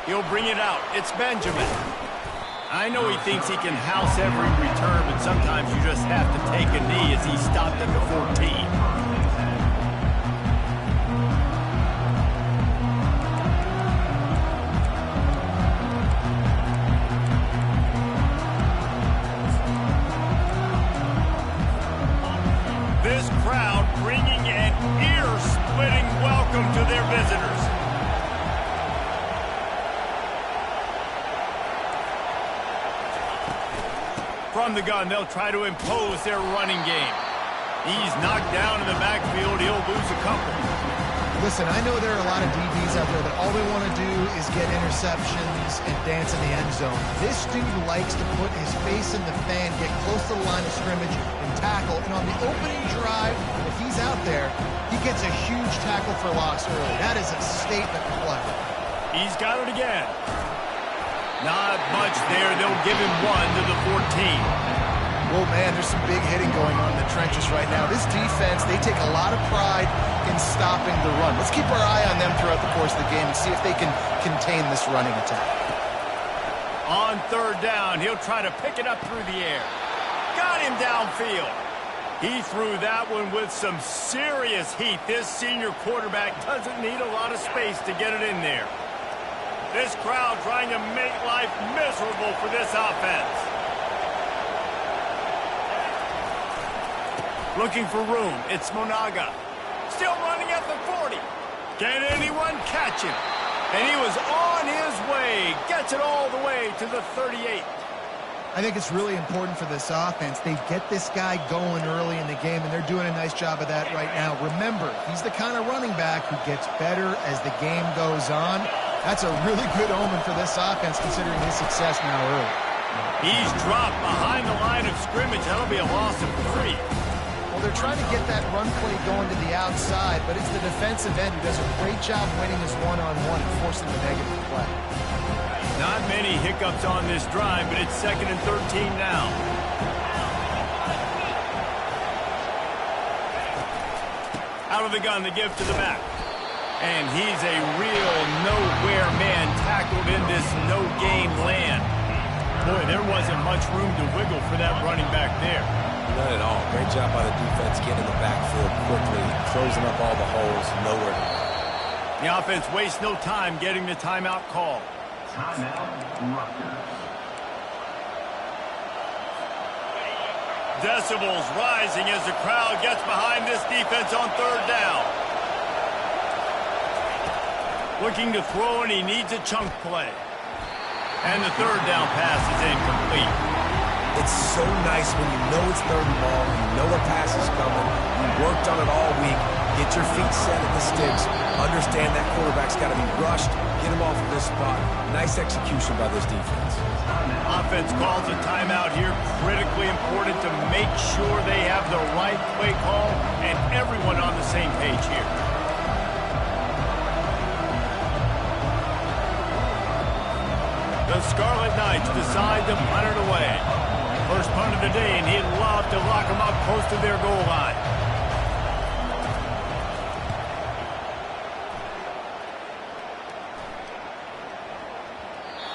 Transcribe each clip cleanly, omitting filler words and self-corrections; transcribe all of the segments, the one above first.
He'll bring it out. It's Benjamin. I know he thinks he can house every return, but sometimes you just have to take a knee as he stopped at the 14. This crowd bringing an ear-splitting welcome to their visitors. From the gun, they'll try to impose their running game. He's knocked down in the backfield. He'll lose a couple. Listen, I know there are a lot of DBs out there that all they want to do is get interceptions and dance in the end zone. This dude likes to put his face in the fan, get close to the line of scrimmage, and tackle. And on the opening drive, if he's out there, he gets a huge tackle for loss early. That is a statement play. He's got it again. Not much there. They'll give him one to the 14. Well, man, there's some big hitting going on in the trenches right now. This defense, they take a lot of pride in stopping the run. Let's keep our eye on them throughout the course of the game and see if they can contain this running attack. On third down, he'll try to pick it up through the air. Got him downfield. He threw that one with some serious heat. This senior quarterback doesn't need a lot of space to get it in there. This crowd trying to make life miserable for this offense. Looking for room. It's Monaga. Still running at the 40. Can anyone catch him? And he was on his way. Gets it all the way to the 38. I think it's really important for this offense. They get this guy going early in the game, and they're doing a nice job of that right now. Remember, he's the kind of running back who gets better as the game goes on. That's a really good omen for this offense, considering his success now early. He's dropped behind the line of scrimmage. That'll be a loss of 3. Well, they're trying to get that run play going to the outside, but it's the defensive end who does a great job winning his one-on-one and forcing the negative play. Not many hiccups on this drive, but it's 2nd and 13 now. Out of the gun, the give to the back. And he's a real nowhere man tackled in this no-gain land. Boy, there wasn't much room to wiggle for that running back there. None at all. Great job by the defense getting in the backfield quickly, closing up all the holes, nowhere to go. The offense wastes no time getting the timeout call. Timeout, Rutgers. Decibels rising as the crowd gets behind this defense on third down. Looking to throw, and he needs a chunk play. And the third down pass is incomplete. It's so nice when you know it's third and long, you know a pass is coming, you worked on it all week, get your feet set at the sticks, understand that quarterback's got to be rushed, get him off of this spot. Nice execution by this defense. Offense calls a timeout here. Critically important to make sure they have the right play call and everyone on the same page here. The Scarlet Knights decide to punt it away. First punt of the day, and he'd love to lock them up close to their goal line.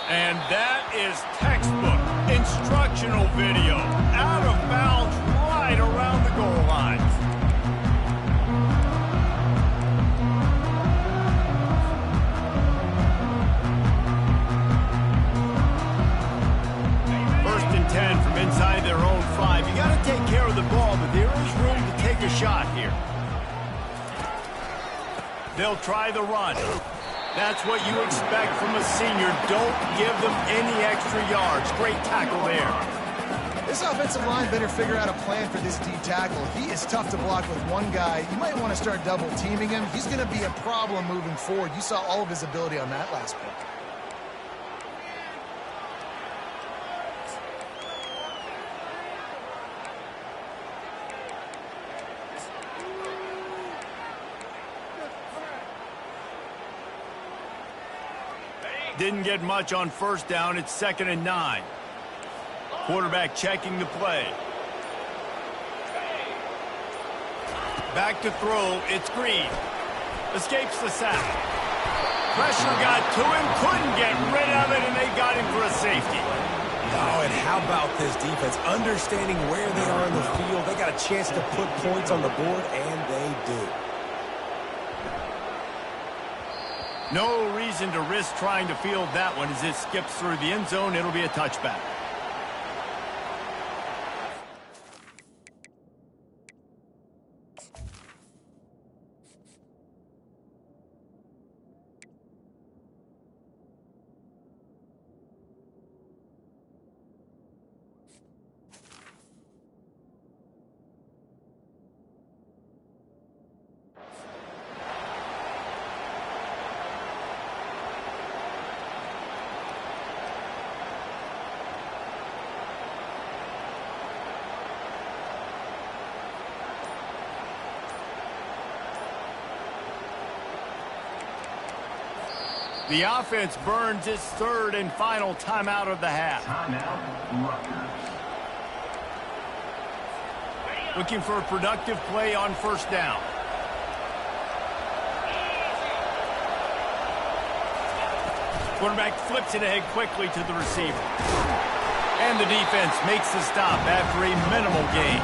And that is textbook instructional video. Out of bounds right around the goal line. From inside their own 5. You got to take care of the ball, but there is room to take a shot here. They'll try the run. That's what you expect from a senior. Don't give them any extra yards. Great tackle there. This offensive line better figure out a plan for this D tackle. He is tough to block with one guy. You might want to start double teaming him. He's going to be a problem moving forward. You saw all of his ability on that last pick. Didn't get much on first down. It's 2nd and 9. Quarterback checking the play. Back to throw. It's Green. Escapes the sack. Pressure got to him, couldn't get rid of it, and they got him for a safety. Oh, and how about this defense? Understanding where they are in the field. They got a chance to put points on the board, and they do. No reason to risk trying to field that one. As it skips through the end zone, it'll be a touchback. The offense burns its third and final timeout of the half. Timeout, Rutgers. Looking for a productive play on first down. Quarterback flips it ahead quickly to the receiver. And the defense makes the stop after a minimal gain.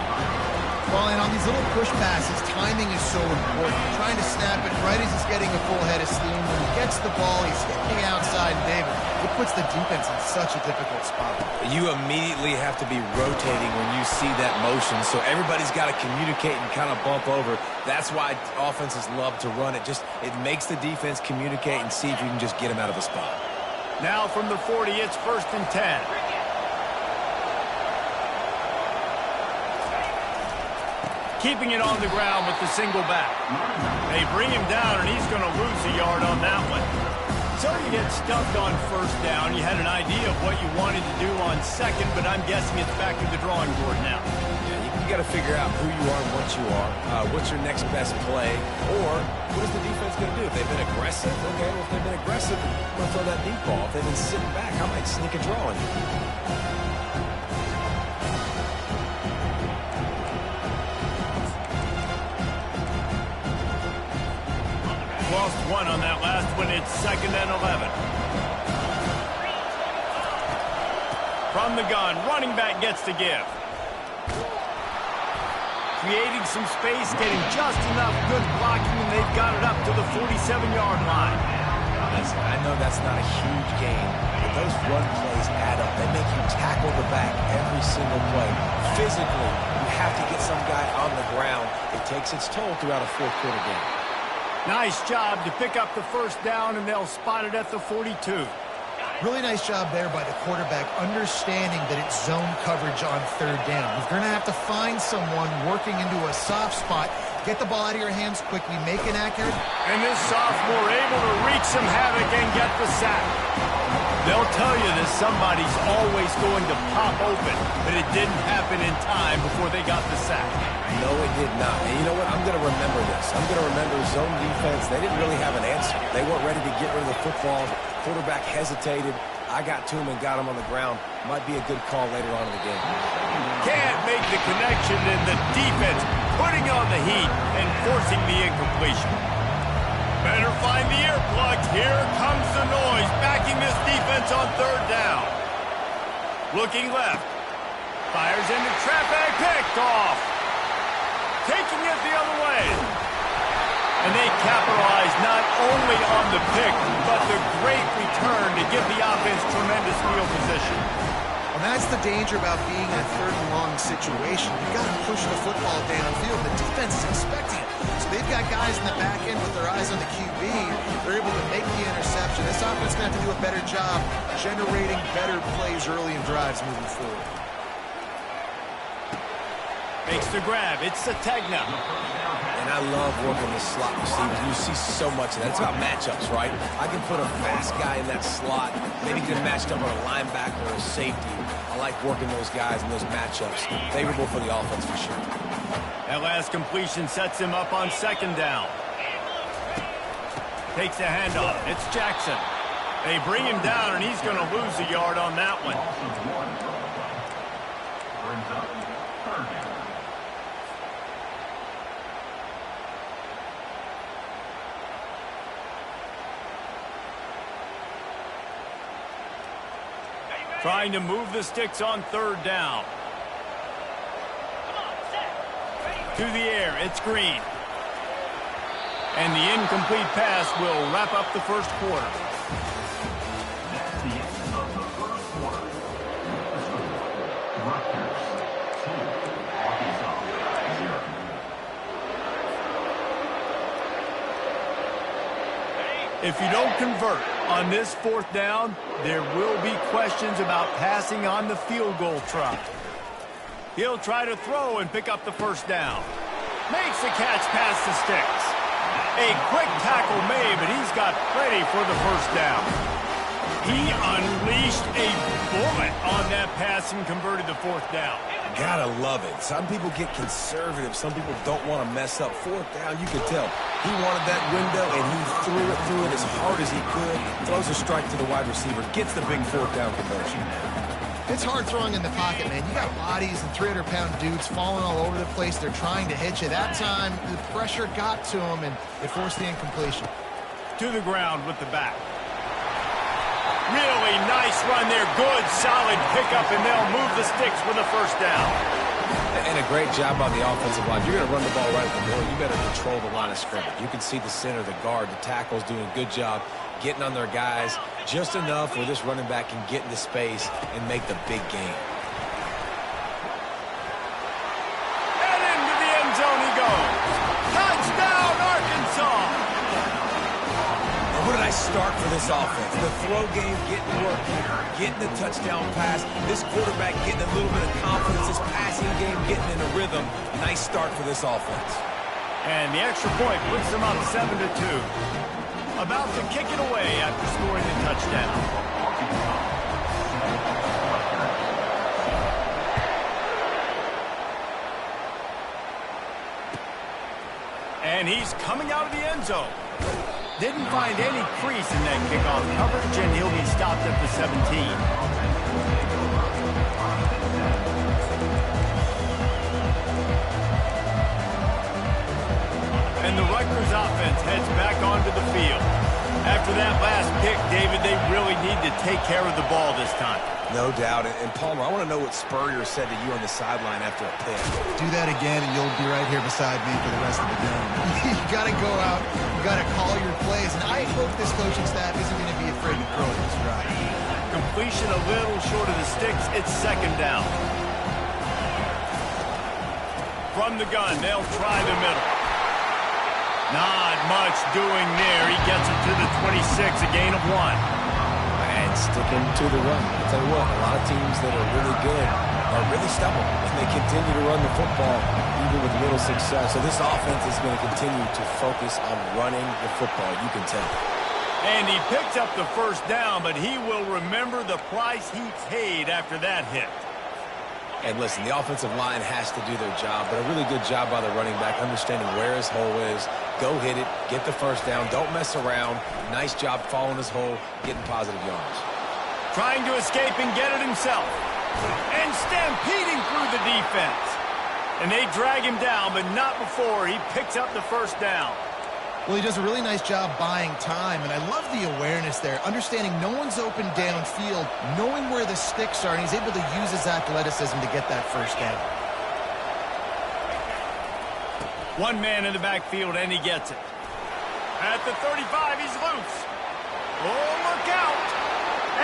Well, and on these little push passes, timing is so important. Trying to snap it right as he's getting a full head of steam. When he gets the ball, he's hitting the outside, and David, it puts the defense in such a difficult spot. You immediately have to be rotating when you see that motion, so everybody's got to communicate and kind of bump over. That's why offenses love to run it. It makes the defense communicate and see if you can just get him out of a spot. Now from the 40, it's 1st and 10. Keeping it on the ground with the single back. They bring him down, and he's going to lose a yard on that one. So you get stuffed on first down. You had an idea of what you wanted to do on second, but I'm guessing it's back to the drawing board now. Yeah, you got to figure out who you are and what you are. What's your next best play? Or what is the defense going to do? If they've been aggressive, okay, well, if they've been aggressive, I'm going to throw that deep ball. If they've been sitting back, I might sneak a draw on you. Lost one on that last one. It's 2nd and 11. From the gun, running back gets to give. Creating some space, getting just enough good blocking, and they've got it up to the 47-yard line. I know that's not a huge gain, but those run plays add up. They make you tackle the back every single play. Physically, you have to get some guy on the ground. It takes its toll throughout a fourth-quarter game. Nice job to pick up the first down, and they'll spot it at the 42. Really nice job there by the quarterback, understanding that it's zone coverage on third down. You're going to have to find someone working into a soft spot, get the ball out of your hands quickly, make an accurate. And this sophomore able to wreak some havoc and get the sack. They'll tell you that somebody's always going to pop open, but it didn't happen in time before they got the sack. No, it did not. And you know what? I'm going to remember this. I'm going to remember zone defense. They didn't really have an answer. They weren't ready to get rid of the football. Quarterback hesitated. I got to him and got him on the ground. Might be a good call later on in the game. Can't make the connection, and the defense putting on the heat and forcing the incompletion. Better find the earplugs. Here comes the noise, backing this defense on third down. Looking left. Fires into traffic, picked off. Taking it the other way. And they capitalize not only on the pick, but the great return to give the offense tremendous field position. And that's the danger about being in a third and long situation. You've got to push the football downfield. The defense is expecting it. So they've got guys in the back end with their eyes on the QB. They're able to make the interception. This offense is going to have to do a better job generating better plays early in drives moving forward. Makes the grab. It's Sategna. And I love working the slot receivers. You see so much of that. It's about matchups, right? I can put a fast guy in that slot. Maybe get matched up on a linebacker or a safety. I like working those guys in those matchups. Favorable for the offense for sure. That last completion sets him up on second down. Takes a handoff. It's Jackson. They bring him down, and he's going to lose a yard on that one. Brings up third down. Trying to move the sticks on third down. To the air, it's Green. And the incomplete pass will wrap up the first quarter. That's the end of the first quarter. Rutgers 2, Arkansas 0. If you don't convert on this fourth down, there will be questions about passing on the field goal try. He'll try to throw and pick up the first down. Makes the catch past the sticks. A quick tackle made, but he's got plenty for the first down. He unleashed a bullet on that pass and converted the fourth down. Gotta love it. Some people get conservative. Some people don't want to mess up. Fourth down, you can tell. He wanted that window, and he threw it as hard as he could. Throws a strike to the wide receiver. Gets the big fourth down conversion. It's hard throwing in the pocket, man. You got bodies and 300-pound dudes falling all over the place. They're trying to hit you. That time, the pressure got to him, and it forced the incompletion. To the ground with the back. Really nice run there. Good, solid pickup, and they'll move the sticks with a first down. And a great job on the offensive line. You're going to run the ball right at the middle. You better control the line of scrimmage. You can see the center, the guard, the tackles doing a good job getting on their guys just enough where this running back can get into space and make the big game. And into the end zone he goes. Touchdown, Arkansas! And what did I start for this offense? The throw game getting work, getting the touchdown pass. This quarterback getting a little bit of confidence. This passing game getting in a rhythm. Nice start for this offense. And the extra point puts them up 7-2. About to kick it away after scoring the touchdown. And he's coming out of the end zone. Didn't find any crease in that kickoff coverage, and he'll be stopped at the 17. And the Rutgers offense heads back onto the field. After that last pick, David, they really need to take care of the ball this time. No doubt. And Palmer, I want to know what Spurrier said to you on the sideline after a pick. Do that again, and you'll be right here beside me for the rest of the game. You got to go out. You got to call your plays. And I hope this coaching staff isn't going to be afraid to throw this drive. Completion a little short of the sticks. It's second down. From the gun, they'll try the middle. Not much doing there. He gets it to the 26, a gain of 1. And sticking to the run. I'll tell you what, a lot of teams that are really good are really stubborn, and they continue to run the football even with little success. So this offense is going to continue to focus on running the football, you can tell. And he picked up the first down, but he will remember the price he paid after that hit. And listen, the offensive line has to do their job, but a really good job by the running back, understanding where his hole is. Go hit it, get the first down, don't mess around. Nice job following his hole, getting positive yards. Trying to escape and get it himself. And stampeding through the defense. And they drag him down, but not before he picks up the first down. Well, he does a really nice job buying time, and I love the awareness there, understanding no one's open downfield, knowing where the sticks are, and he's able to use his athleticism to get that first down. One man in the backfield, and he gets it. At the 35, he's loose. Oh, look out!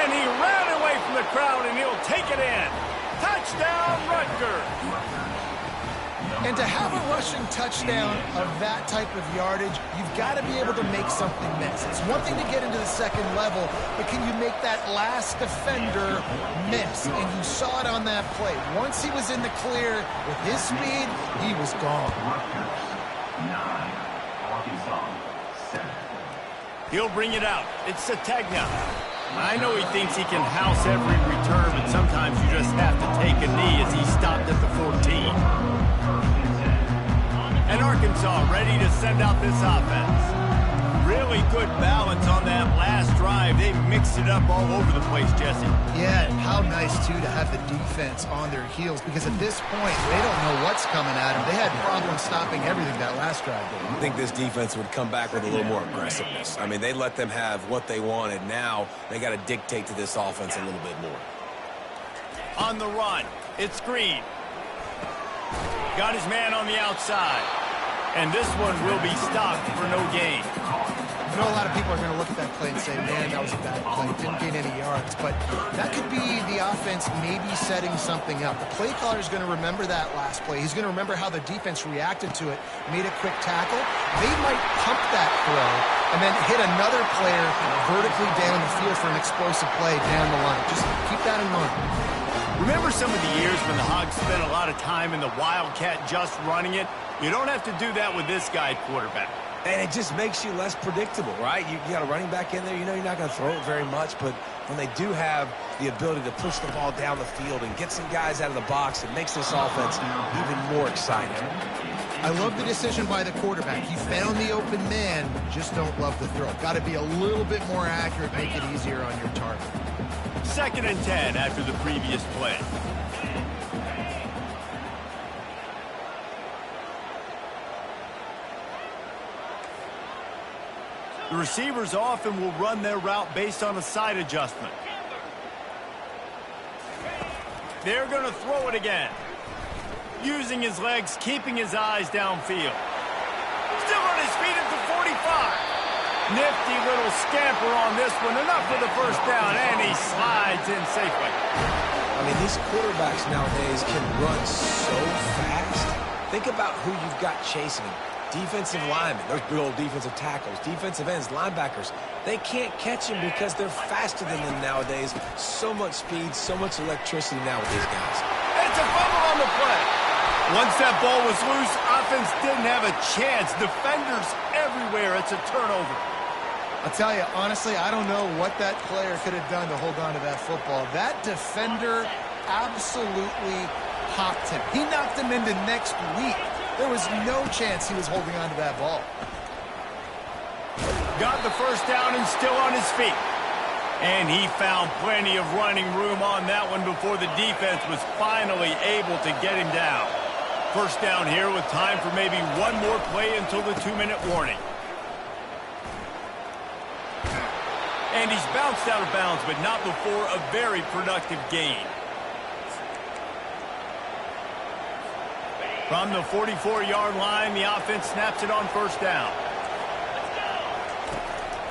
And he ran away from the crowd, and he'll take it in. Touchdown, Rutgers! And to have a rushing touchdown of that type of yardage, you've got to be able to make something miss. It's one thing to get into the second level, but can you make that last defender miss? And you saw it on that play. Once he was in the clear with his speed, he was gone. Rutgers 9, Arkansas 7. He'll bring it out. It's Sategna. I know he thinks he can house every return, but sometimes you just have to take a knee as he stopped at the 14. And Arkansas ready to send out this offense. Really good balance on that last drive. They mixed it up all over the place, Jesse. Yeah, and how nice, too, to have the defense on their heels, because at this point, they don't know what's coming at them. They had problems stopping everything that last drive did. I think this defense would come back with a little more aggressiveness. I mean, they let them have what they wanted. Now they got to dictate to this offense a little bit more. On the run, it's Green. Got his man on the outside. And this one will be stopped for no gain. I know a lot of people are going to look at that play and say, man, that was a bad play. Didn't gain any yards. But that could be the offense maybe setting something up. The play caller is going to remember that last play. He's going to remember how the defense reacted to it, made a quick tackle. They might pump that throw and then hit another player vertically down the field for an explosive play down the line. Just keep that in mind. Remember some of the years when the Hogs spent a lot of time in the Wildcat just running it? You don't have to do that with this guy at quarterback. And it just makes you less predictable, right? You got a running back in there. You know you're not going to throw it very much, but when they do have the ability to push the ball down the field and get some guys out of the box, it makes this offense even more exciting. I love the decision by the quarterback. He found the open man, just don't love the throw. Got to be a little bit more accurate, make it easier on your target. 2nd and 10 after the previous play. The receivers often will run their route based on a side adjustment. They're going to throw it again. Using his legs, keeping his eyes downfield. Still on his feet at the 45. Nifty little scamper on this one. Enough for the first down, and he slides in safely. I mean, these quarterbacks nowadays can run so fast. Think about who you've got chasing him. Defensive linemen, those good old defensive tackles, defensive ends, linebackers. They can't catch him because they're faster than them nowadays. So much speed, so much electricity now with these guys. It's a fumble on the play. Once that ball was loose, offense didn't have a chance. Defenders everywhere. It's a turnover. I'll tell you, honestly, I don't know what that player could have done to hold on to that football. That defender absolutely hopped him. He knocked him into next week. There was no chance he was holding on to that ball. Got the first down and still on his feet. And he found plenty of running room on that one before the defense was finally able to get him down. First down here with time for maybe one more play until the 2-minute warning. And he's bounced out of bounds, but not before a very productive gain. From the 44-yard line, the offense snaps it on first down.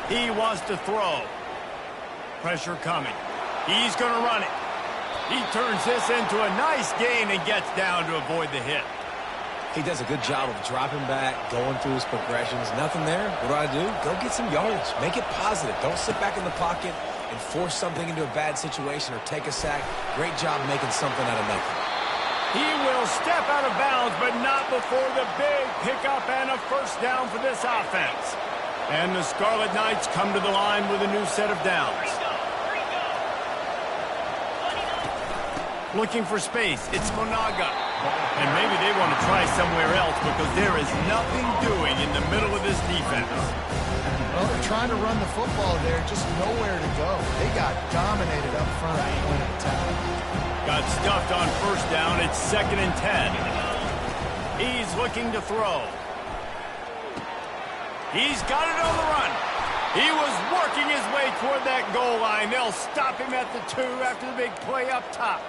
He wants to throw. Pressure coming. He's going to run it. He turns this into a nice gain and gets down to avoid the hit. He does a good job of dropping back, going through his progressions. Nothing there. What do? Go get some yardage. Make it positive. Don't sit back in the pocket and force something into a bad situation or take a sack. Great job making something out of nothing. He will step out of bounds, but not before the big pickup and a first down for this offense. And the Scarlet Knights come to the line with a new set of downs. Looking for space, it's Monaga. And maybe they want to try somewhere else because there is nothing doing in the middle of this defense. Well, they're trying to run the football there, just nowhere to go. They got dominated up front at the point of attack. Got stuffed on first down. It's 2nd and 10. He's looking to throw. He's got it on the run. He was working his way toward that goal line. They'll stop him at the 2 after the big play up top.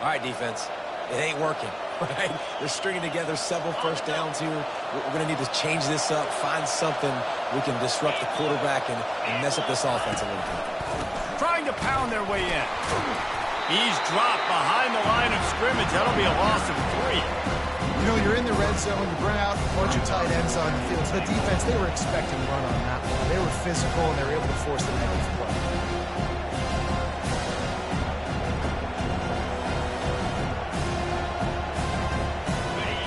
All right, defense. It ain't working, right? They're stringing together several first downs here. We're going to need to change this up, find something we can disrupt the quarterback and mess up this offense a little bit. Trying to pound their way in. He's dropped behind the line of scrimmage. That'll be a loss of 3. You know, you're in the red zone, you bring out a bunch of tight ends on the field. So the defense, they were expecting run on that one. They were physical, and they were able to force the negative play.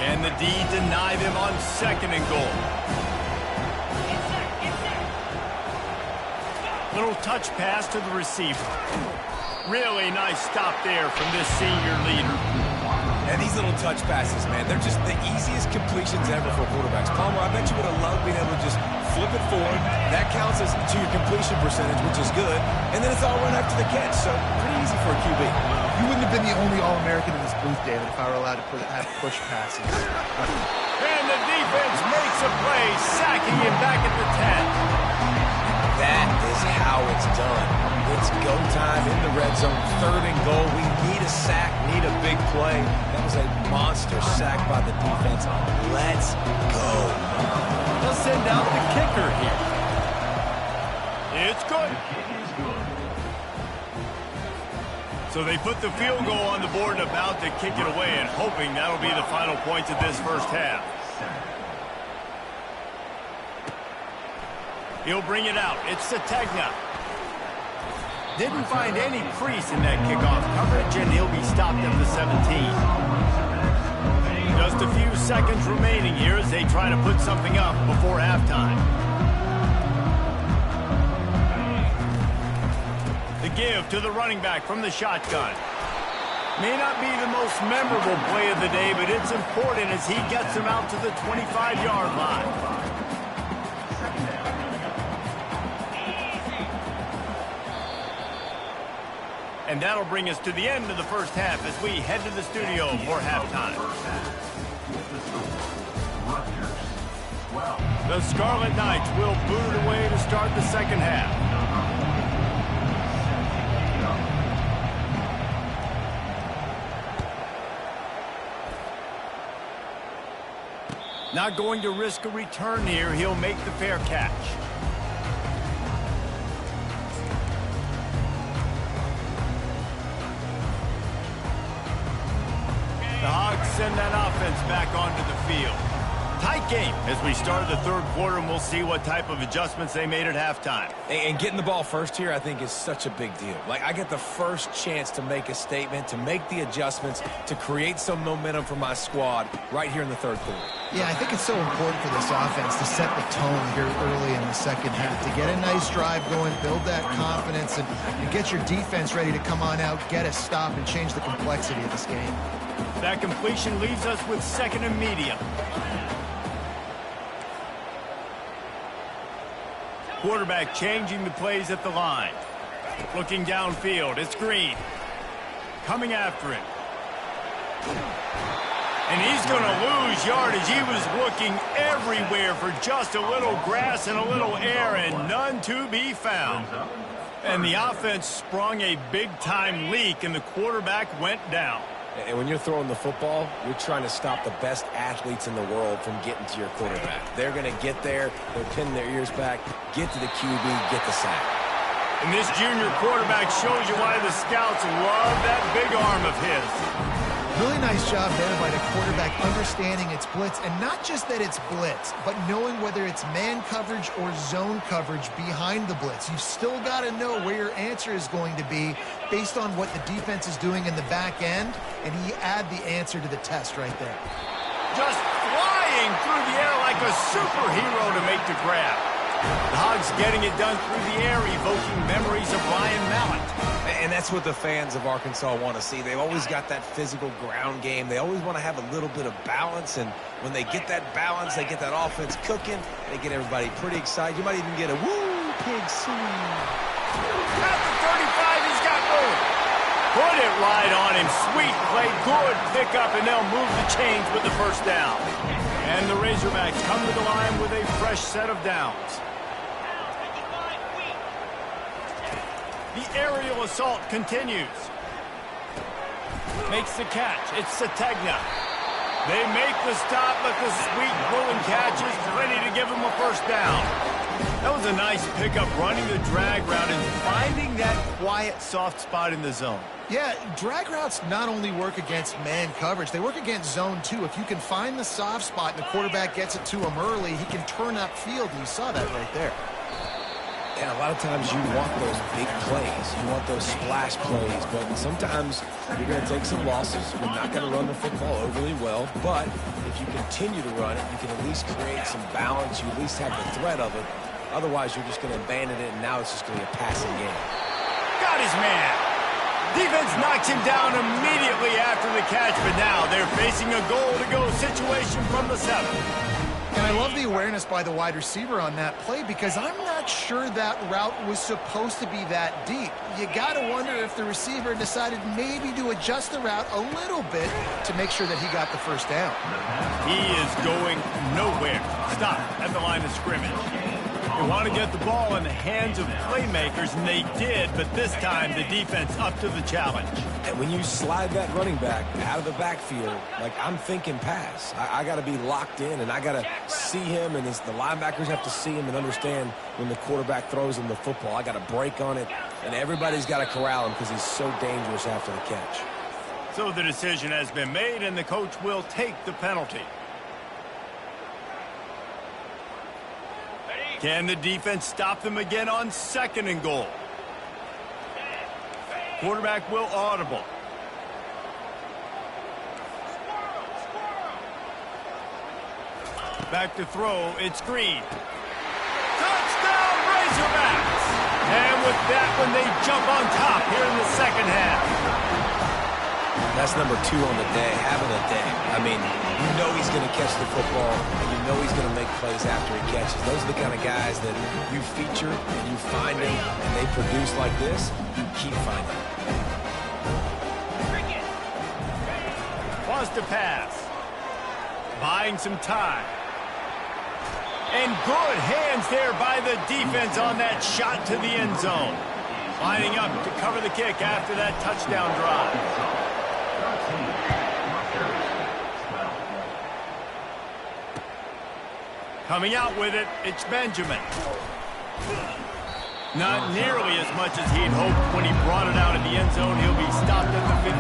And the D deny them on 2nd and goal. Little touch pass to the receiver. Really nice stop there from this senior leader. And these little touch passes, man, they're just the easiest completions ever for quarterbacks. Palmer, I bet you would have loved being able to just flip it forward. That counts as to your completion percentage, which is good. And then it's all run after the catch, so pretty easy for a QB. You wouldn't have been the only All-American in this booth, David, if I were allowed to have push passes. And the defense makes a play, sacking him back at the 10. That is how it's done. It's go time in the red zone. 3rd and goal. We need a sack, need a big play. That was a monster sack by the defense. Let's go. They'll send out the kicker here. It's good. So they put the field goal on the board and about to kick it away, and hoping that'll be the final points of this first half. He'll bring it out. It's Sategna. Didn't find any crease in that kickoff coverage, and he'll be stopped at the 17. Just a few seconds remaining here as they try to put something up before halftime. The give to the running back from the shotgun. May not be the most memorable play of the day, but it's important as he gets him out to the 25-yard line. And that'll bring us to the end of the first half as we head to the studio for halftime. The Scarlet Knights will boot it away to start the second half. Not going to risk a return here. He'll make the fair catch. The Hogs send that offense back onto the field. Tight game as we start the third quarter, and we'll see what type of adjustments they made at halftime. And getting the ball first here, I think, is such a big deal. Like, I get the first chance to make a statement, to make the adjustments, to create some momentum for my squad right here in the third quarter. Yeah, I think it's so important for this offense to set the tone here early in the second half, to get a nice drive going, build that confidence, and you get your defense ready to come on out, get a stop, and change the complexity of this game. That completion leaves us with 2nd and medium. Quarterback changing the plays at the line. Looking downfield, it's Green. Coming after it. And he's going to lose yardage. He was looking everywhere for just a little grass and a little air, and none to be found. And the offense sprung a big-time leak, and the quarterback went down. And when you're throwing the football, you're trying to stop the best athletes in the world from getting to your quarterback. They're going to get there, they're pinning their ears back, get to the QB, get the sack. And this junior quarterback shows you why the scouts love that big arm of his. Really nice job there by the quarterback understanding it's blitz, and not just that it's blitz, but knowing whether it's man coverage or zone coverage behind the blitz. You've still got to know where your answer is going to be based on what the defense is doing in the back end, and he add the answer to the test right there. Just flying through the air like a superhero to make the grab. The Hogs getting it done through the air, evoking memories of Ryan Mallett. And that's what the fans of Arkansas want to see. They've always got that physical ground game. They always want to have a little bit of balance, and when they get that balance, they get that offense cooking, they get everybody pretty excited. You might even get a woo, pig swing. At the 35, he's got room. Put it right on him. Sweet play, good pickup, and they'll move the chains with the first down. And the Razorbacks come to the line with a fresh set of downs. The aerial assault continues. Makes the catch. It's Sategna. They make the stop, but the sweet pulling catch is ready to give them a first down. That was a nice pickup, running the drag route and finding that quiet, soft spot in the zone. Yeah, drag routes not only work against man coverage, they work against zone too. If you can find the soft spot and the quarterback gets it to him early, he can turn upfield, and you saw that right there. Yeah, a lot of times you want those big plays. You want those splash plays, but sometimes you're going to take some losses. You're not going to run the football overly well, but if you continue to run it, you can at least create some balance. You at least have the threat of it. Otherwise, you're just going to abandon it, and now it's just going to be a passing game. Got his man. Defense knocks him down immediately after the catch, but now they're facing a goal-to-go situation from the 7. And I love the awareness by the wide receiver on that play, because I'm not sure that route was supposed to be that deep. You got to wonder if the receiver decided maybe to adjust the route a little bit to make sure that he got the first down. He is going nowhere. Stop at the line of scrimmage. You want to get the ball in the hands of playmakers, and they did, but this time the defense up to the challenge. And when you slide that running back out of the backfield, like I'm thinking pass, I got to be locked in, and I got to see him, and the linebackers have to see him and understand when the quarterback throws him the football. I got to break on it, and everybody's got to corral him because he's so dangerous after the catch. So the decision has been made, and the coach will take the penalty. Can the defense stop them again on 2nd and goal? Quarterback will audible. Back to throw, it's Green. Touchdown, Razorbacks! And with that one, they jump on top here in the 2nd half. That's number 2 on the day, having a day. I mean, you know he's going to catch the football, and you know he's going to make plays after he catches. Those are the kind of guys that you feature, and you find them, and they produce like this, you keep finding them. Wants to pass. Buying some time. And good hands there by the defense on that shot to the end zone. Lining up to cover the kick after that touchdown drive. Coming out with it, it's Benjamin. Not nearly as much as he'd hoped when he brought it out of the end zone. He'll be stopped at the 15.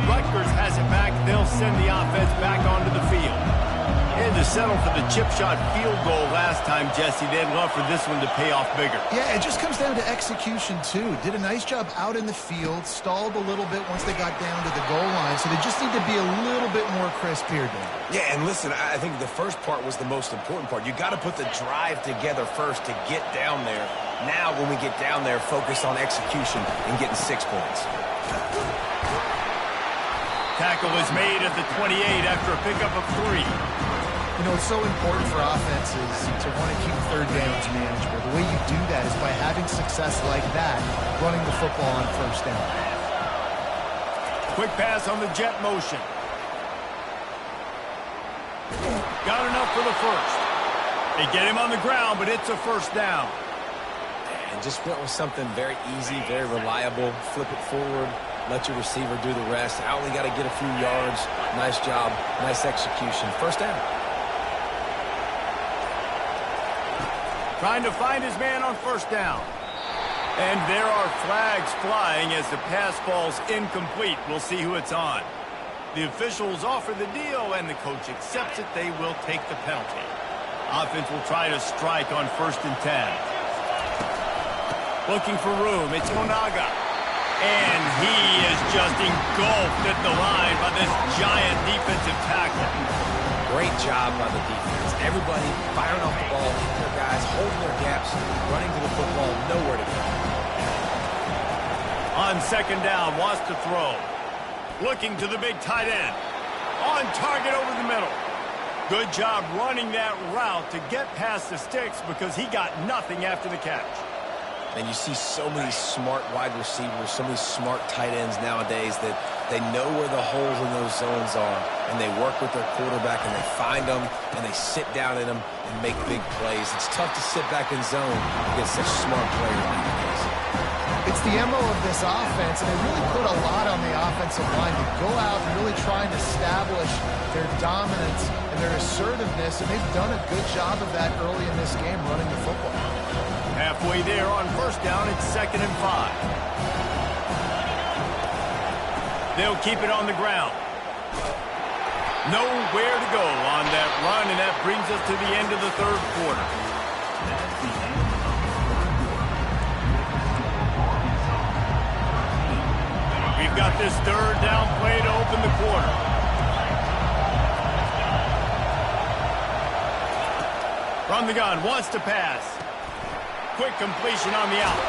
Rutgers has it back. They'll send the offense back onto the field. And to settle for the chip shot field goal last time, Jesse, they'd love for this one to pay off bigger. Yeah, it just comes down to execution, too. Did a nice job out in the field, stalled a little bit once they got down to the goal line, so they just need to be a little bit more crisp here, Dan. Yeah, and listen, I think the first part was the most important part. You got to put the drive together first to get down there. Now, when we get down there, focus on execution and getting 6 points. Tackle is made at the 28 after a pickup of 3. You know, it's so important for offenses to want to keep 3rd downs manageable. The way you do that is by having success like that, running the football on 1st down. Quick pass on the jet motion. Got enough for the first. They get him on the ground, but it's a 1st down. And just went with something very easy, very reliable. Flip it forward. Let your receiver do the rest. I only got to get a few yards. Nice job. Nice execution. 1st down. Trying to find his man on 1st down. And there are flags flying as the pass falls incomplete. We'll see who it's on. The officials offer the deal, and the coach accepts it. They will take the penalty. Offense will try to strike on 1st and 10. Looking for room. It's Monaga. And he is just engulfed at the line by this giant defensive tackle. Great job by the defense. Everybody firing off the ball, hitting their guys, holding their gaps, running to the football, nowhere to go. On 2nd down, wants to throw. Looking to the big tight end. On target over the middle. Good job running that route to get past the sticks because he got nothing after the catch. And you see so many smart wide receivers, so many smart tight ends nowadays that they know where the holes in those zones are, and they work with their quarterback, and they find them, and they sit down in them and make big plays. It's tough to sit back in zone against such smart players nowadays. It's the MO of this offense, and they really put a lot on the offensive line to go out and really try and establish their dominance and their assertiveness, and they've done a good job of that early in this game running the football. Halfway there on 1st down, it's 2nd and 5. They'll keep it on the ground. Nowhere to go on that run, and that brings us to the end of the 3rd quarter. We've got this 3rd down play to open the quarter. From the gun, wants to pass. Quick completion on the out.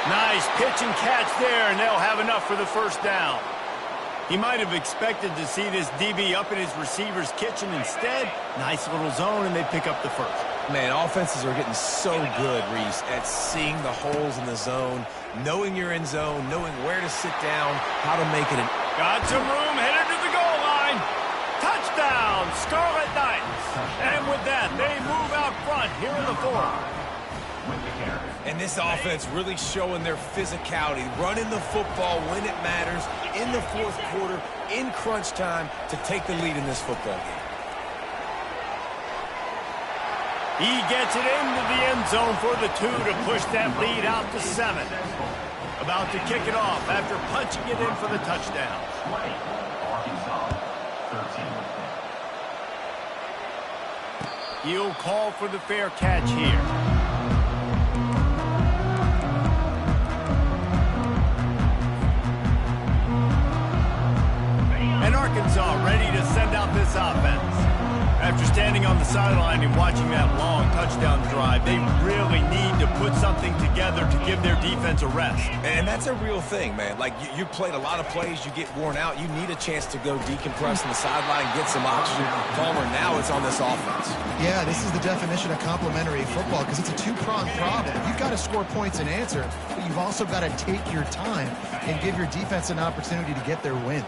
Nice pitch and catch there, and they'll have enough for the 1st down. He might have expected to see this DB up in his receiver's kitchen. Instead, nice little zone, and they pick up the 1st. Man, offenses are getting so good, Reese, at seeing the holes in the zone, knowing you're in zone, knowing where to sit down, how to make it. Got some room, headed to the goal line. Touchdown, Scarlet Knights. the 4. And this offense really showing their physicality, running the football when it matters, in the fourth quarter, in crunch time, to take the lead in this football game. He gets it into the end zone for the 2 to push that lead out to 7. About to kick it off after punching it in for the touchdown. 20, Arkansas, 13. He'll call for the fair catch here. And Arkansas ready to send out this offense. After standing on the sideline and watching that long touchdown drive, they really need to put something together to give their defense a rest. And that's a real thing, man. Like, you played a lot of plays, you get worn out, you need a chance to go decompress on the sideline, get some oxygen. Palmer, now it's on this offense. Yeah, this is the definition of complementary football because it's a two-pronged problem. You've got to score points and answer, but you've also got to take your time and give your defense an opportunity to get their win.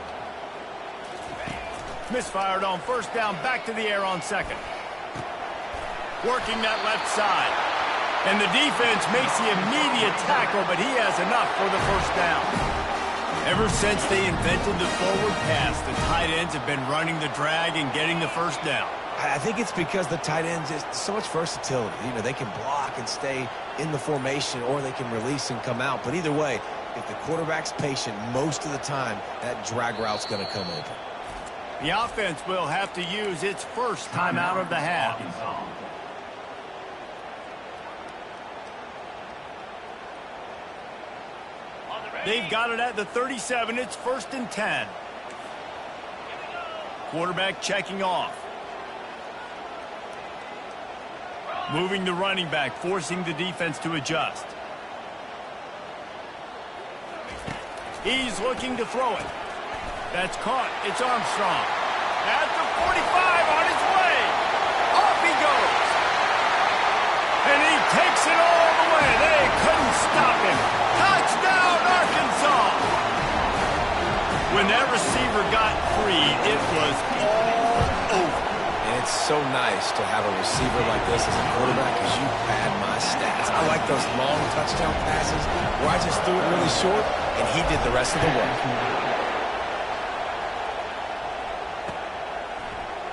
Misfired on first down, back to the air on second. Working that left side. And the defense makes the immediate tackle, but he has enough for the first down. Ever since they invented the forward pass, the tight ends have been running the drag and getting the first down. I think it's because the tight ends is so much versatility. You know, they can block and stay in the formation, or they can release and come out. But either way, if the quarterback's patient most of the time, that drag route's going to come open. The offense will have to use its first time out of the half. They've got it at the 37. It's 1st and 10. Quarterback checking off. Moving the running back, forcing the defense to adjust. He's looking to throw it. That's caught. It's Armstrong. At the 45, on his way. Off he goes. And he takes it all the way. They couldn't stop him. Touchdown, Arkansas. When that receiver got free, it was all over. And it's so nice to have a receiver like this as a quarterback because you pad my stats. I like those long touchdown passes where I just threw it really short and he did the rest of the work.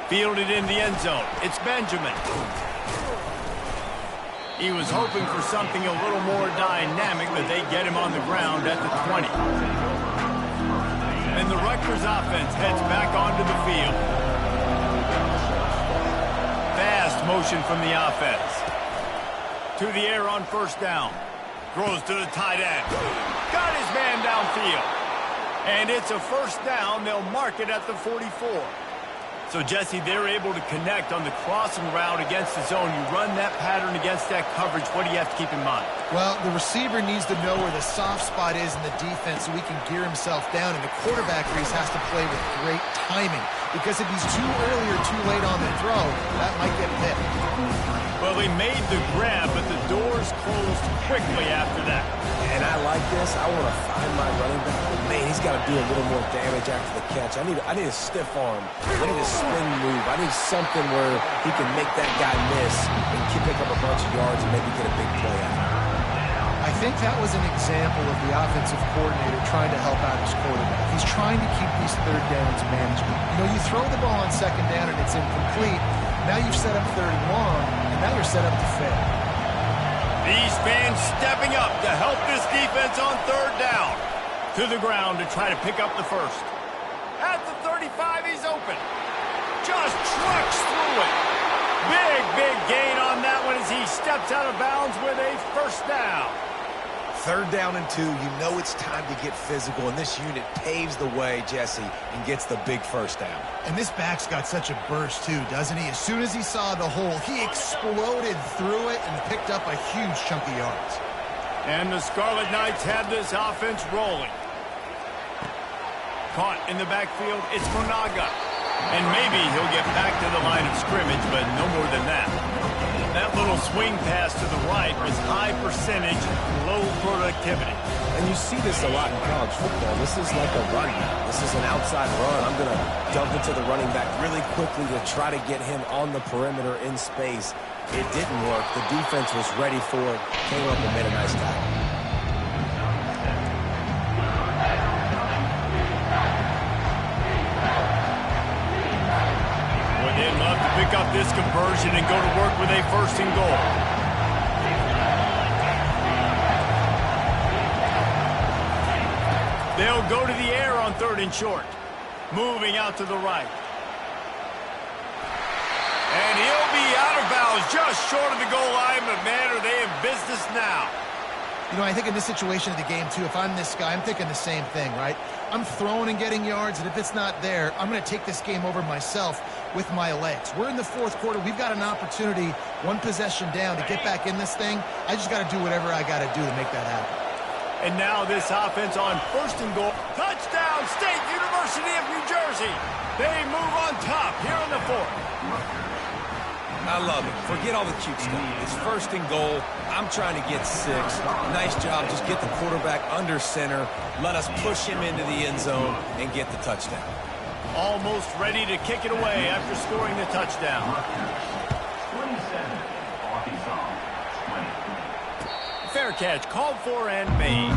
Fielded in the end zone. It's Benjamin. He was hoping for something a little more dynamic, but they get him on the ground at the 20. And the Rutgers offense heads back onto the field. Fast motion from the offense. To the air on first down. Throws to the tight end. Got his man downfield. And it's a first down. They'll mark it at the 44. So, Jesse, they're able to connect on the crossing route against the zone. You run that pattern against that coverage. What do you have to keep in mind? Well, the receiver needs to know where the soft spot is in the defense so he can gear himself down. And the quarterback, Reese, has to play with great timing. Because if he's too early or too late on the throw, that might get picked. Well, he made the grab, but the doors closed quickly after that. And I like this. I want to find my running back. But man, he's got to do a little more damage after the catch. I need a stiff arm. I need a spin move. I need something where he can make that guy miss and pick up a bunch of yards and maybe get a big play out of it. I think that was an example of the offensive coordinator trying to help out his quarterback. He's trying to keep these third downs manageable. You know, you throw the ball on second down and it's incomplete. Now you've set up third and long, and now you're set up to fail. These fans stepping up to help this defense on third down. To the ground to try to pick up the first. At the 35, he's open. Just trucks through it. Big gain on that one as he steps out of bounds with a first down. Third down and 2, you know it's time to get physical, and this unit paves the way, Jesse, and gets the big first down. And this back's got such a burst, too, doesn't he? As soon as he saw the hole, he exploded through it and picked up a huge chunk of yards. And the Scarlet Knights have this offense rolling. Caught in the backfield, it's Monaga. And maybe he'll get back to the line of scrimmage, but no more than that. That little swing pass to the right was high percentage, low productivity. And you see this a lot in college football. This is like a run now. This is an outside run. I'm going to dump it to the running back really quickly to try to get him on the perimeter in space. It didn't work. The defense was ready for it. Came up and made a nice tackle. Well, they'd love to pick up this conversion and go to work with a 1st and goal. They'll go to the air on 3rd and short. Moving out to the right. And he'll be out of bounds just short of the goal line, but man, are they in business now. You know, I think in this situation of the game, too, if I'm this guy, I'm thinking the same thing, right? I'm throwing and getting yards, and if it's not there, I'm going to take this game over myself with my legs. We're in the 4th quarter. We've got an opportunity, 1 possession down, to get back in this thing. I just got to do whatever I got to do to make that happen. And now this offense on 1st and goal. Touchdown, State University of New Jersey. They move on top here in the 4th. I love it. Forget all the cute stuff. It's 1st and goal. I'm trying to get 6. Nice job. Just get the quarterback under center. Let us push him into the end zone and get the touchdown. Almost ready to kick it away after scoring the touchdown. 27, Arkansas, 20. Fair catch called for and made.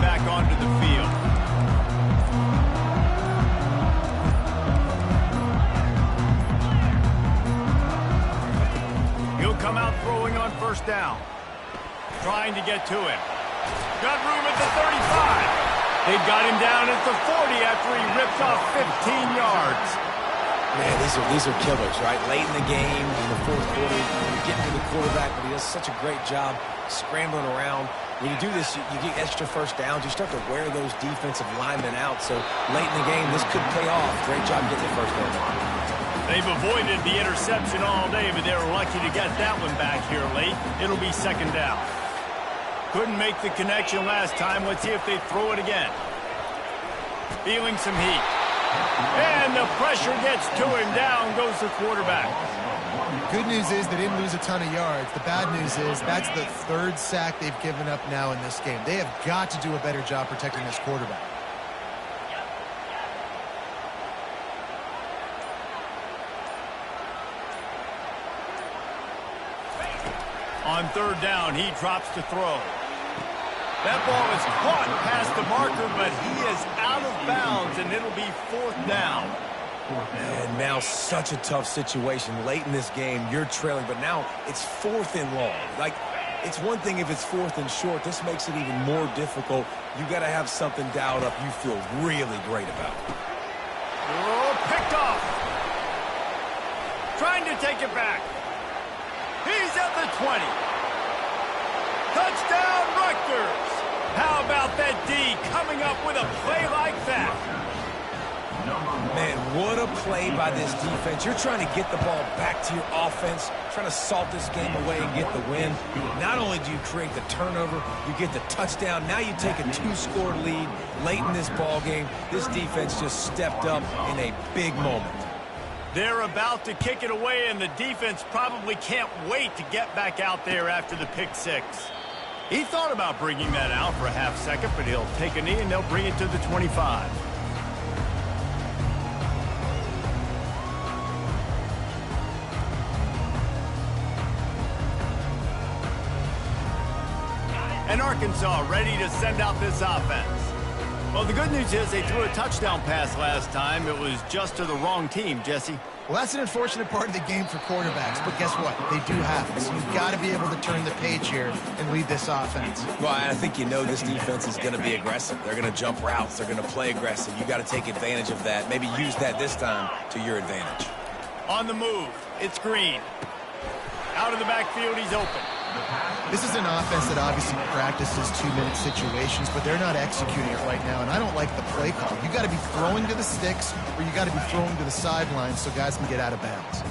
Back onto the field. He'll come out throwing on 1st down. Trying to get to him. Got room at the 35. They've got him down at the 40 after he ripped off 15 yards. Man, these are killers, right? Late in the game, in the 4th quarter, you're getting to the quarterback, but he does such a great job scrambling around. When you do this, you get extra 1st downs. You start to wear those defensive linemen out. So late in the game, this could pay off. Great job getting the 1st down. They've avoided the interception all day, but they were lucky to get that one back here late. It'll be 2nd down. Couldn't make the connection last time. Let's see if they throw it again. Feeling some heat. And the pressure gets to him. Down goes the quarterback. Good news is they didn't lose a ton of yards. The bad news is that's the 3rd sack they've given up now in this game. They have got to do a better job protecting this quarterback. On 3rd down, he drops to throw. That ball is caught past the marker, but he is out of bounds, and it'll be 4th down. And now such a tough situation. Late in this game, you're trailing, but now it's 4th and long. Like, it's one thing if it's 4th and short. This makes it even more difficult. You got to have something dialed up you feel really great about. Oh, picked off. Trying to take it back. He's at the 20. Touchdown, Rutgers. How about that D coming up with a play like that? Man, what a play by this defense. You're trying to get the ball back to your offense, trying to salt this game away and get the win. Not only do you create the turnover, you get the touchdown. Now you take a 2-score lead late in this ball game. This defense just stepped up in a big moment. They're about to kick it away, and the defense probably can't wait to get back out there after the pick 6. He thought about bringing that out for a half second, but he'll take a knee and they'll bring it to the 25. And Arkansas ready to send out this offense. Well, the good news is they threw a touchdown pass last time. It was just to the wrong team, Jesse. Well, that's an unfortunate part of the game for quarterbacks, but guess what? They do have it. So you've got to be able to turn the page here and lead this offense. Well, I think you know this defense is going to be aggressive. They're going to jump routes. They're going to play aggressive. You got to take advantage of that. Maybe use that this time to your advantage. On the move, it's Green. Out of the backfield, he's open. This is an offense that obviously practices 2-minute situations, but they're not executing it right now, and I don't like the play call. You got to be throwing to the sticks, or you got to be throwing to the sidelines so guys can get out of bounds.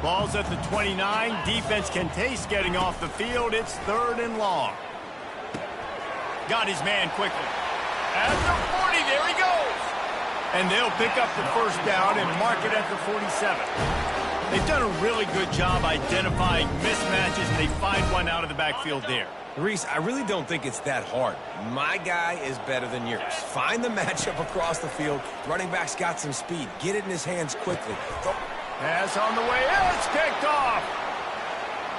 Ball's at the 29. Defense can taste getting off the field. It's 3rd and long. Got his man quickly. At the 40, there he goes. And they'll pick up the first down and mark it at the 47. They've done a really good job identifying mismatches, and they find one out of the backfield there. Reese, I really don't think it's that hard. My guy is better than yours. Find the matchup across the field. Running back's got some speed. Get it in his hands quickly. Pass on the way. It's kicked off.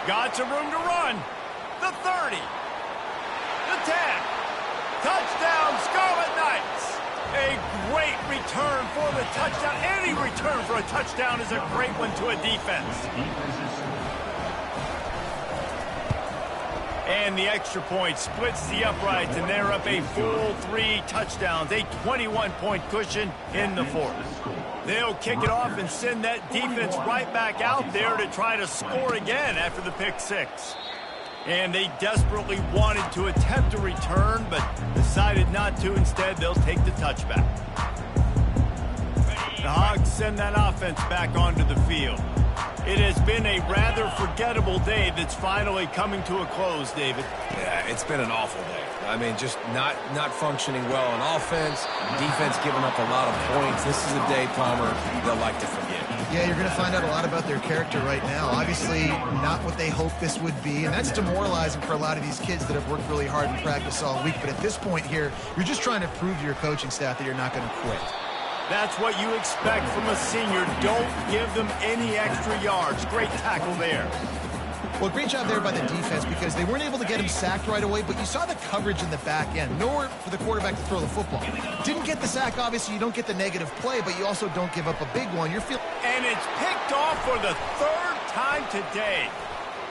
Got some room to run. The 30. The 10. Touchdown, Scarlet Knights. A great return for the touchdown. Any return for a touchdown is a great one to a defense. And the extra point splits the uprights, and they're up a full 3 touchdowns, a 21-point cushion in the fourth. They'll kick it off and send that defense right back out there to try to score again after the pick 6. And they desperately wanted to attempt a return, but decided not to. Instead, they'll take the touchback. The Hogs send that offense back onto the field. It has been a rather forgettable day that's finally coming to a close, David. Yeah, it's been an awful day. I mean, just not functioning well on offense, defense giving up a lot of points. This is a day, Palmer, they'll like to forget. Yeah, you're going to find out a lot about their character right now. Obviously, not what they hoped this would be, and that's demoralizing for a lot of these kids that have worked really hard in practice all week. But at this point here, you're just trying to prove to your coaching staff that you're not going to quit. That's what you expect from a senior. Don't give them any extra yards. Great tackle there. Well, great job there by the defense because they weren't able to get him sacked right away, but you saw the coverage in the back end. Nowhere for the quarterback to throw the football. Didn't get the sack, obviously. You don't get the negative play, but you also don't give up a big one. And it's picked off for the 3rd time today.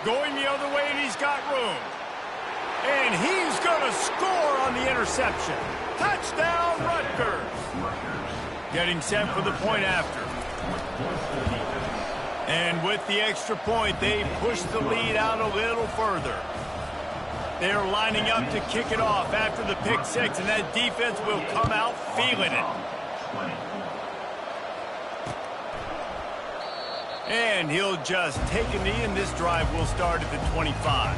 Going the other way, and he's got room. And he's going to score on the interception. Touchdown, Rutgers. Getting set for the point after. And with the extra point, they push the lead out a little further. They're lining up to kick it off after the pick 6, and that defense will come out feeling it. And he'll just take a knee, and this drive will start at the 25.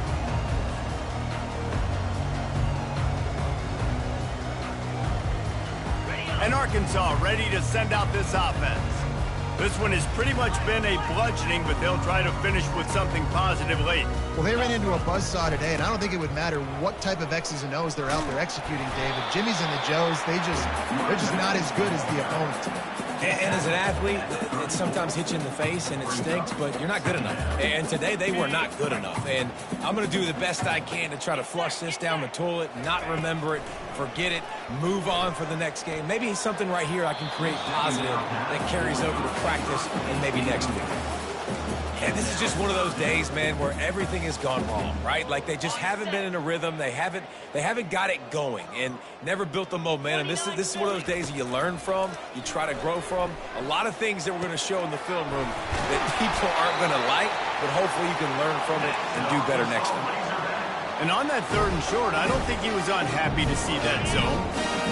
And Arkansas ready to send out this offense. This one has pretty much been a bludgeoning, but they'll try to finish with something positive late. Well, they ran into a buzzsaw today, and I don't think it would matter what type of X's and O's they're out there executing, David. Jimmy's and the Joes, they're just not as good as the opponent. And as an athlete, it sometimes hits you in the face and it stinks, but you're not good enough. And today they were not good enough. And I'm going to do the best I can to try to flush this down the toilet, not remember it, forget it, move on for the next game. Maybe something right here I can create positive that carries over to practice and maybe next week. And this is just one of those days, man, where everything has gone wrong, right? Like they just haven't been in a rhythm. They haven't got it going and never built the momentum. This is one of those days that you learn from, you try to grow from. A lot of things that we're going to show in the film room that people aren't going to like, but hopefully you can learn from it and do better next time. And on that 3rd and short, I don't think he was unhappy to see that zone.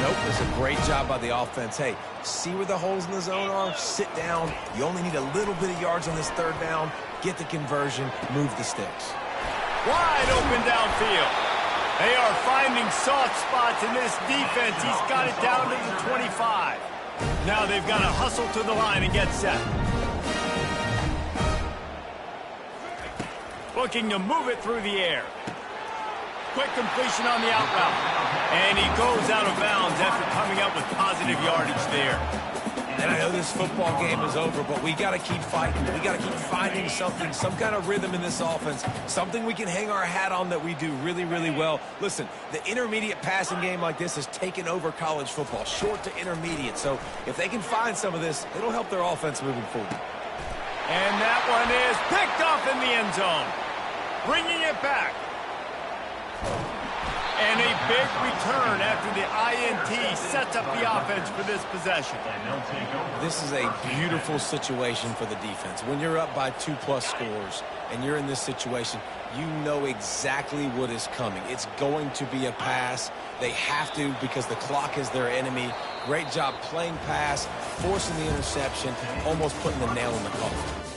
Nope, it's a great job by the offense. Hey, see where the holes in the zone are? Sit down. You only need a little bit of yards on this 3rd down. Get the conversion. Move the sticks. Wide open downfield. They are finding soft spots in this defense. He's got it down to the 25. Now they've got to hustle to the line and get set. Looking to move it through the air. Quick completion on the out route. And he goes out of bounds after coming up with positive yardage there. And I know this football game is over, but we got to keep fighting. We got to keep finding something, some kind of rhythm in this offense, something we can hang our hat on that we do really, really well. Listen, the intermediate passing game like this has taken over college football, short to intermediate. So if they can find some of this, it'll help their offense moving forward. And that one is picked off in the end zone. Bringing it back. And a big return after the INT sets up the offense for this possession. This is a beautiful situation for the defense. When you're up by 2+ scores and you're in this situation, you know exactly what is coming. It's going to be a pass. They have to because the clock is their enemy. Great job playing pass, forcing the interception, almost putting the nail in the coffin.